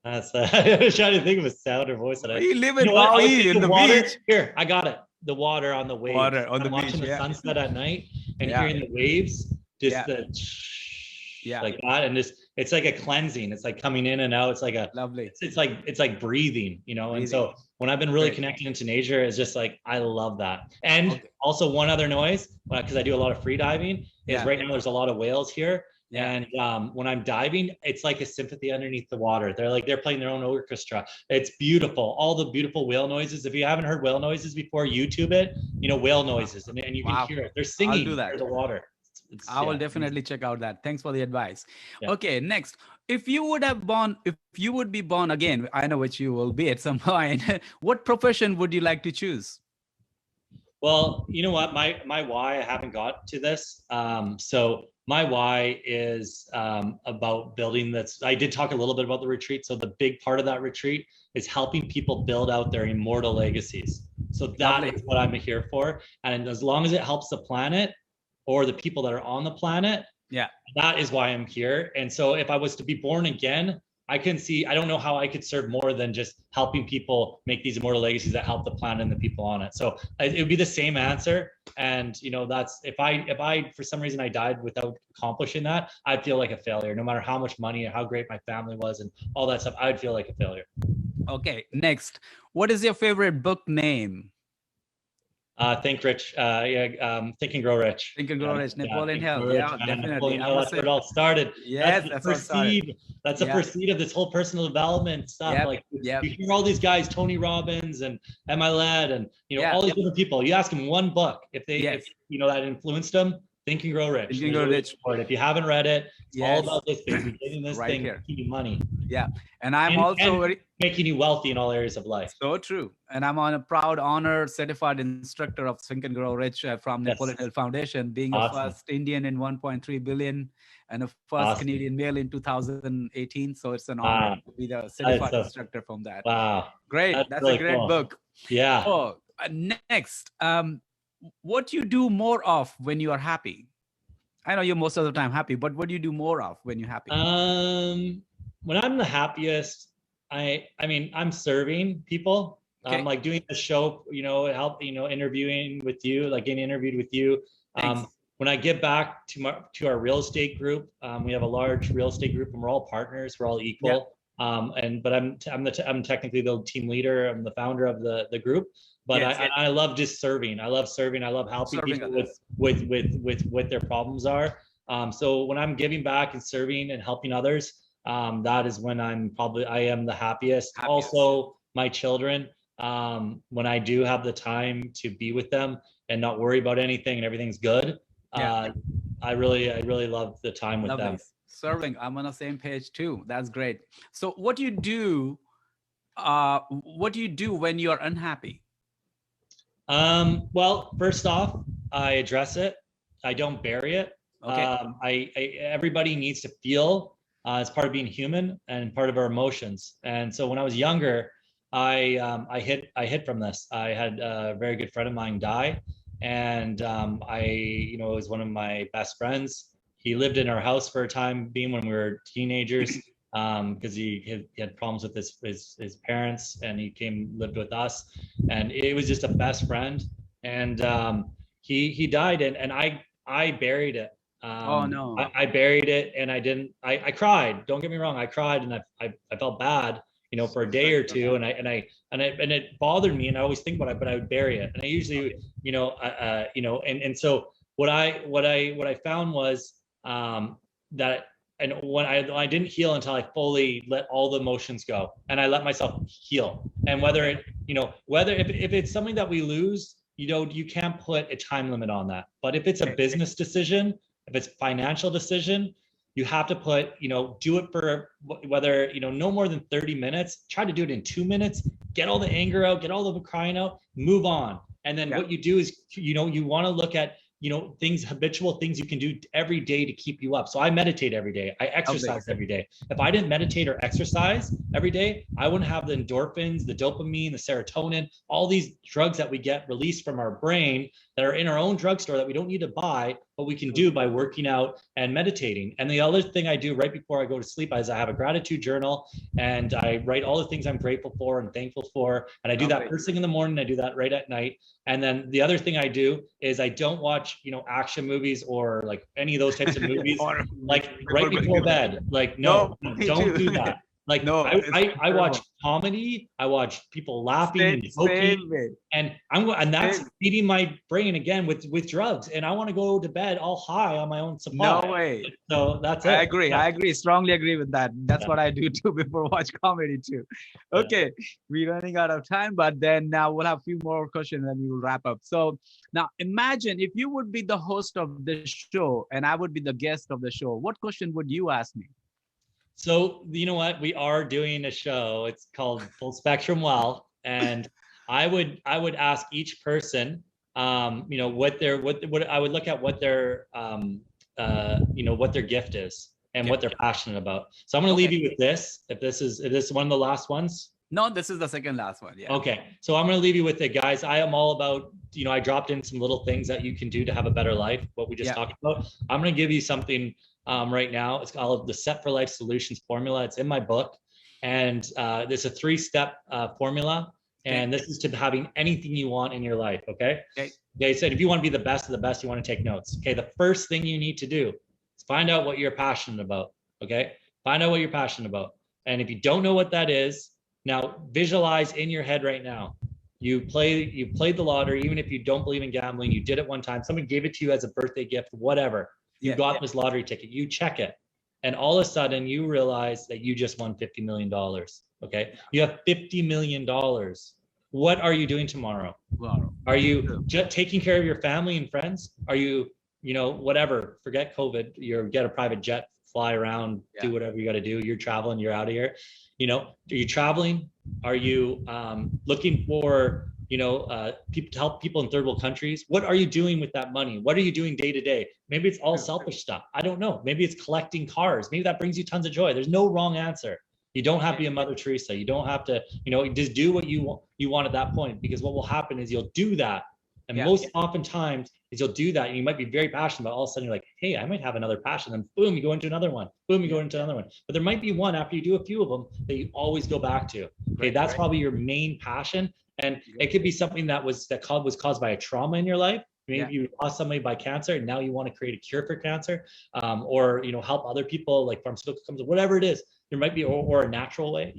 Speaker 1: That's I was trying to think of a sound or voice that
Speaker 2: you live in Maui in the
Speaker 1: water,
Speaker 2: beach.
Speaker 1: Here, I got it. The water on the waves.
Speaker 2: Water on the
Speaker 1: watching
Speaker 2: beach,
Speaker 1: the sunset at night and hearing the waves, just like that, and it's like a cleansing. It's like coming in and out. It's like a
Speaker 2: lovely.
Speaker 1: It's like breathing, And so when I've been really connected into nature, it's just like I love that. And also one other noise, because I do a lot of free diving, is right now there's a lot of whales here. Yeah. And when I'm diving, it's like a symphony underneath the water. They're playing their own orchestra. It's beautiful. All the beautiful whale noises. If you haven't heard whale noises before, YouTube it. Whale noises, and you can hear it. They're singing under the water.
Speaker 2: I will definitely check out that. Thanks for the advice. Yeah. Okay, next. If you would be born again, I know which you will be at some point. What profession would you like to choose?
Speaker 1: Well, you know what? My why, I haven't got to this. So my why is about building this. I did talk a little bit about the retreat. So the big part of that retreat is helping people build out their immortal legacies. So that is what I'm here for. And as long as it helps the planet or the people that are on the planet, that is why I'm here. And so if I was to be born again, I don't know how I could serve more than just helping people make these immortal legacies that help the planet and the people on it. So it would be the same answer. And that's if I for some reason I died without accomplishing that, I'd feel like a failure. No matter how much money and how great my family was and all that stuff, I'd feel like a failure.
Speaker 2: Okay, next. What is your favorite book name?
Speaker 1: Think Rich. Think and Grow Rich.
Speaker 2: Think and Grow Rich. Napoleon Hill. Yeah, definitely.
Speaker 1: That's where it all started.
Speaker 2: Yes,
Speaker 1: that's the first seed. That's the first seed of this whole personal development stuff. You hear all these guys, Tony Robbins and Emma Led, and all these different people. You ask them one book if that influenced them. Think and Grow Rich.
Speaker 2: Think and Grow Rich.
Speaker 1: If you haven't read it, it's all about this thing. Getting this thing, making you money.
Speaker 2: Yeah, and I'm also
Speaker 1: making you wealthy in all areas of life.
Speaker 2: So true. And I'm on a proud, honored, certified instructor of Think and Grow Rich from Napoleon Hill Foundation, being a first Indian in 1.3 billion and a first Canadian male in 2018. So it's an honor to be the certified instructor from that.
Speaker 1: Wow.
Speaker 2: Great. That's really a great book.
Speaker 1: Yeah.
Speaker 2: Oh, next. What do you do more of when you are happy? I know you're most of the time happy, but what do you do more of when you're happy?
Speaker 1: When I'm the happiest, I'm serving people. I'm like doing the show, interviewing with you, like getting interviewed with you. When I get back to our real estate group, we have a large real estate group and we're all partners. We're all equal. But I'm technically the team leader. I'm the founder of the group. But I love just serving. I love serving. I love helping people with what their problems are. So when I'm giving back and serving and helping others, that is when I am the happiest. Also, my children, when I do have the time to be with them and not worry about anything and everything's good, I really love the time with them.
Speaker 2: Serving, I'm on the same page too. That's great. So what do you do? What do you do when you're unhappy?
Speaker 1: Well, first off, I address it. I don't bury it. Okay. Everybody needs to feel It's part of being human and part of our emotions. And so when I was younger, I hid from this. I had a very good friend of mine die, and it was one of my best friends. He lived in our house for a time being when we were teenagers, because he had problems with his parents, and he lived with us, and it was just a best friend. And he died, and I buried it.
Speaker 2: Oh no.
Speaker 1: I buried it, and I cried. Don't get me wrong, I cried, and I felt bad, for a day or two, and it bothered me, and I always think about it, but I would bury it. And I usually, and so what I found was that, and when I didn't heal until I fully let all the emotions go, and I let myself heal. And whether if it's something that we lose, you can't put a time limit on that. But if it's a business decision, if it's a financial decision, you have to do it for whether, no more than 30 minutes. Try to do it in 2 minutes, get all the anger out, get all the crying out, move on. And then what you do is, you want to look at, habitual things you can do every day to keep you up. So I meditate every day. I exercise every day. If I didn't meditate or exercise every day, I wouldn't have the endorphins, the dopamine, the serotonin, all these drugs that we get released from our brain that are in our own drugstore that we don't need to buy, but we can do by working out and meditating. And the other thing I do right before I go to sleep is I have a gratitude journal, and I write all the things I'm grateful for and thankful for. And I do that first thing in the morning. I do that right at night. And then the other thing I do is I don't watch, action movies or like any of those types of movies, like right before bed. Like, no, don't do that. Like, no, I watch comedy. I watch people laughing and joking, and that's feeding my brain again with drugs. And I want to go to bed all high on my own supply.
Speaker 2: No way.
Speaker 1: So that's it.
Speaker 2: I agree. I agree. Strongly agree with that. That's what I do too before watch comedy too. Okay, we're running out of time, but then now we'll have a few more questions and we will wrap up. So now imagine if you would be the host of the show and I would be the guest of the show. What question would you ask me?
Speaker 1: So you know what? We are doing a show. It's called Full Spectrum Wealth, and I would ask each person, what I would look at what their what their gift is and what they're passionate about. So I'm going to leave you with this. If this is one of the last ones.
Speaker 2: No, this is the second last one. Yeah.
Speaker 1: Okay. So I'm going to leave you with it, guys. I am all about, I dropped in some little things that you can do to have a better life. What we just talked about. I'm going to give you something right now. It's called the Set for Life Solutions formula. It's in my book, and there's a 3-step formula, and this is to having anything you want in your life. Okay. They said if you want to be the best of the best, you want to take notes. Okay. The first thing you need to do is find out what you're passionate about. Okay. Find out what you're passionate about, and if you don't know what that is, now visualize in your head right now. You played the lottery, even if you don't believe in gambling. You did it one time. Someone gave it to you as a birthday gift, whatever. You got this lottery ticket, you check it, and all of a sudden you realize that you just won $50 million. Okay. You have $50 million. What are you doing tomorrow? Are you just taking care of your family and friends? Are you, whatever, forget COVID, get a private jet, fly around, do whatever you got to do. You're traveling, you're out of here. Are you traveling? Are you looking for, people to help people in third world countries? What are you doing with that money? What are you doing day to day? Maybe it's all selfish stuff. I don't know. Maybe it's collecting cars. Maybe that brings you tons of joy. There's no wrong answer. You don't have to be a Mother Teresa. You don't have to, just do what you want at that point, because what will happen is you'll do that. And most oftentimes is you'll do that, and you might be very passionate about, all of a sudden you're like, hey, I might have another passion. And boom, you go into another one. Boom, you go into another one. But there might be one after you do a few of them that you always go back to. Okay, that's probably your main passion. And it could be something that was caused by a trauma in your life. Maybe you lost somebody by cancer, and now you want to create a cure for cancer, or help other people, like pharmaceutical companies, whatever it is. There might be, or a natural way,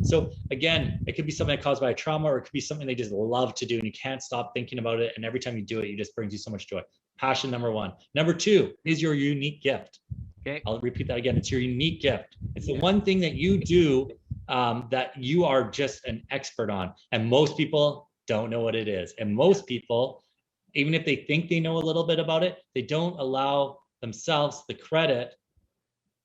Speaker 1: So again, it could be something caused by a trauma, or it could be something they just love to do, and you can't stop thinking about it. And every time you do it, it just brings you so much joy. Passion, number one. Number two is your unique gift. Okay, I'll repeat that again. It's your unique gift. It's the one thing that you do that you are just an expert on, and most people don't know what it is. And most people, even if they think they know a little bit about it, they don't allow themselves the credit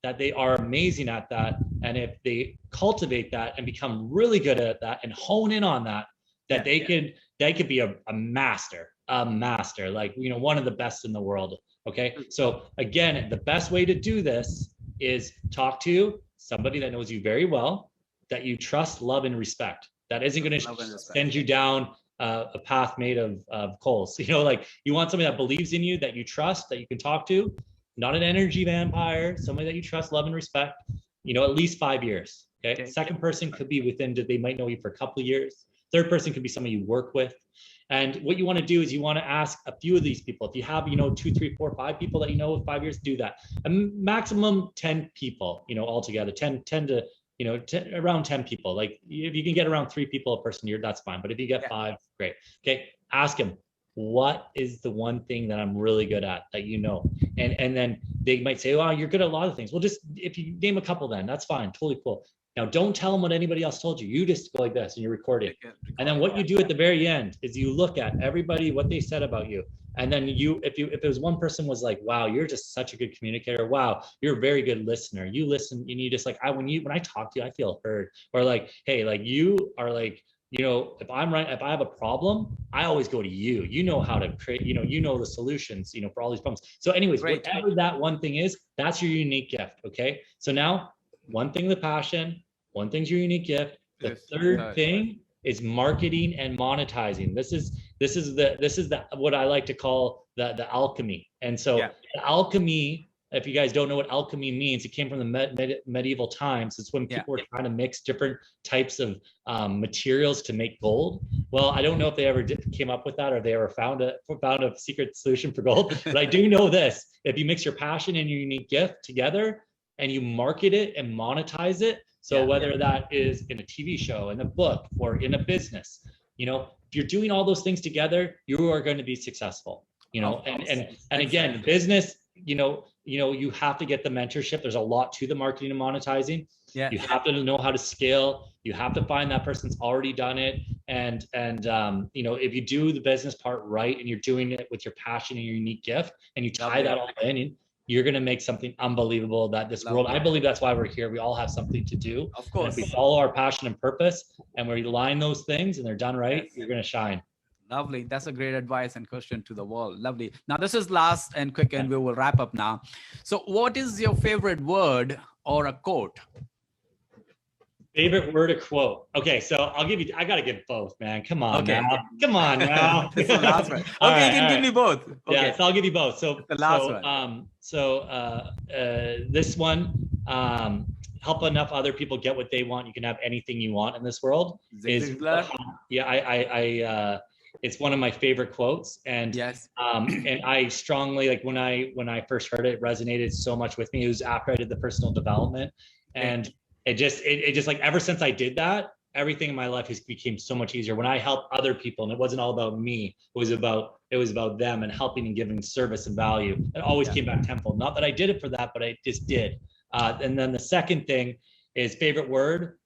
Speaker 1: that they are amazing at that. And if they cultivate that and become really good at that and hone in on that, they could be a master, like, one of the best in the world. Okay. So again, the best way to do this is talk to somebody that knows you very well, that you trust, love, and respect. That isn't going to send you down a path made of coals. You know, like you want somebody that believes in you, that you trust, that you can talk to, not an energy vampire, somebody that you trust, love, and respect, you know, at least 5 years. Okay. Second person could be they might know you for a couple of years. Third person could be someone you work with. And what you want to do is you want to ask a few of these people. If you have, you know, 2, 3, 4, 5 people that you know with 5 years, do that. A maximum 10 people, you know, altogether, 10 to, you know, around 10 people. Like if you can get around 3 people a person year, that's fine. But if you get 5, great. Okay. Ask them, what is the one thing that I'm really good at that you know? And then they might say, oh, you're good at a lot of things. Well, just if you name a couple, then that's fine. Totally cool. Now, don't tell them what anybody else told you. You just go like this and you record it. And then what you do at the very end is you look at everybody, what they said about you. And then if it was one person was like, wow, you're just such a good communicator. Wow, you're a very good listener. You listen and you just like, when I talk to you, I feel heard. Or like, hey, like you are like, you know, if I have a problem, I always go to you. You know how to create, you know the solutions, you know, for all these problems. So anyways, whatever that one thing is, that's your unique gift. Okay. So now one thing, the passion, one thing's your unique gift. The third thing is marketing and monetizing. This is the what I like to call the alchemy. And so the alchemy, if you guys don't know what alchemy means, it came from the medieval times. It's when people were trying to mix different types of materials to make gold. Well, I don't know if they ever came up with that or they ever found a secret solution for gold. But I do know this: if you mix your passion and your unique gift together and you market it and monetize it, so whether that is in a TV show, in a book, or in a business, you know, if you're doing all those things together, you are going to be successful. You know, and again, business, you know, you have to get the mentorship. There's a lot to the marketing and monetizing. You have to know how to scale. You have to find that person's already done it. And you know, if you do the business part right and you're doing it with your passion and your unique gift, and you tie that all in, you're going to make something unbelievable that this world, I believe that's why we're here. We all have something to do. Of course. And if we follow our passion and purpose and we align those things and they're done right, you're going to shine.
Speaker 2: Lovely. That's a great advice and question to the world. Lovely. Now, this is last and quick, and we will wrap up now. So what is your favorite word or a quote?
Speaker 1: Favorite word or quote? Okay, so I got to give both, man. Come on now. Come on now.
Speaker 2: This is the last one. Okay, you can give me both. Okay.
Speaker 1: Yeah, so I'll give you both. So
Speaker 2: the last one.
Speaker 1: This one, help enough other people get what they want. You can have anything you want in this world. It's one of my favorite quotes, and and I strongly, like when I first heard it, it resonated so much with me. It was after I did the personal development, and it just like ever since I did that, everything in my life has became so much easier when I help other people, and it wasn't all about me. It was about them and helping and giving service and value. It always came back tenfold. Not that I did it for that, but I just did. And then the second thing is favorite word.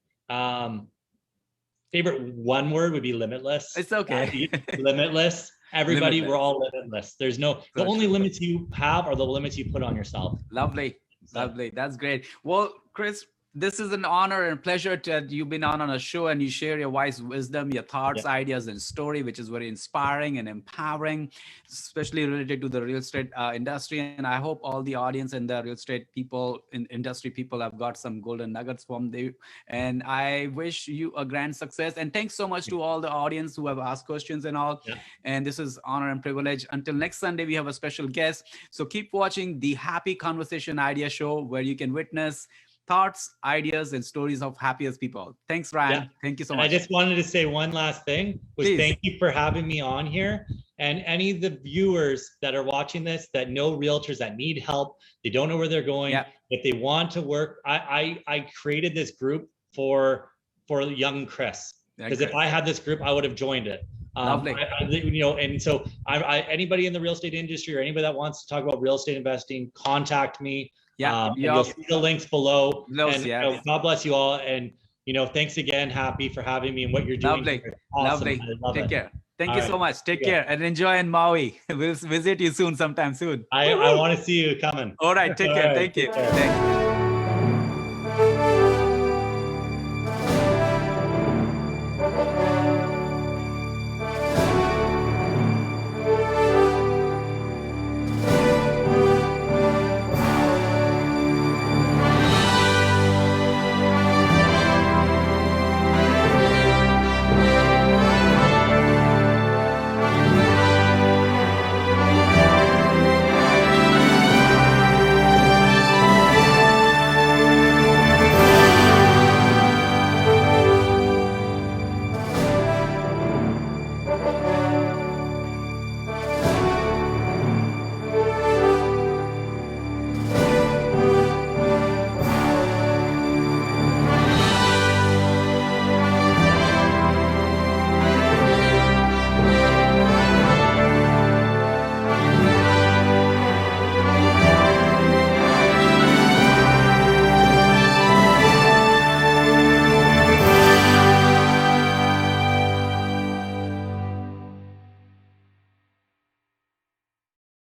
Speaker 1: Favorite one word would be limitless.
Speaker 2: It's okay.
Speaker 1: Limitless. Everybody, we're all limitless. There's the only limits you have are the limits you put on yourself.
Speaker 2: Lovely. Lovely. That's great. Well, Chris, this is an honor and pleasure that you've been on a show and you share your wise wisdom, your thoughts, ideas, and story, which is very inspiring and empowering, especially related to the real estate industry. And I hope all the audience and the real estate people, industry people, have got some golden nuggets from you. And I wish you a grand success. And thanks so much to all the audience who have asked questions and all. And this is honor and privilege. Until next Sunday, we have a special guest. So keep watching the Happy Conversation Idea Show, where you can witness thoughts, ideas, and stories of happiest people. Thanks, Ryan. Thank you so much.
Speaker 1: I just wanted to say one last thing, thank you for having me on here. And any of the viewers that are watching this that know realtors that need help, they don't know where they're going, if they want to work, I created this group for young Chris. Because if I had this group, I would have joined it. You know, and so anybody in the real estate industry or anybody that wants to talk about real estate investing, contact me. You'll see the links below. And you know, God bless you all. And you know, thanks again, Happy, for having me and what you're doing. Awesome.
Speaker 2: Lovely. Take care. Thank you so much. Take care and enjoy in Maui. We'll visit you sometime soon.
Speaker 1: I want to see you coming.
Speaker 2: All right. Take care. Thank you. Thank you.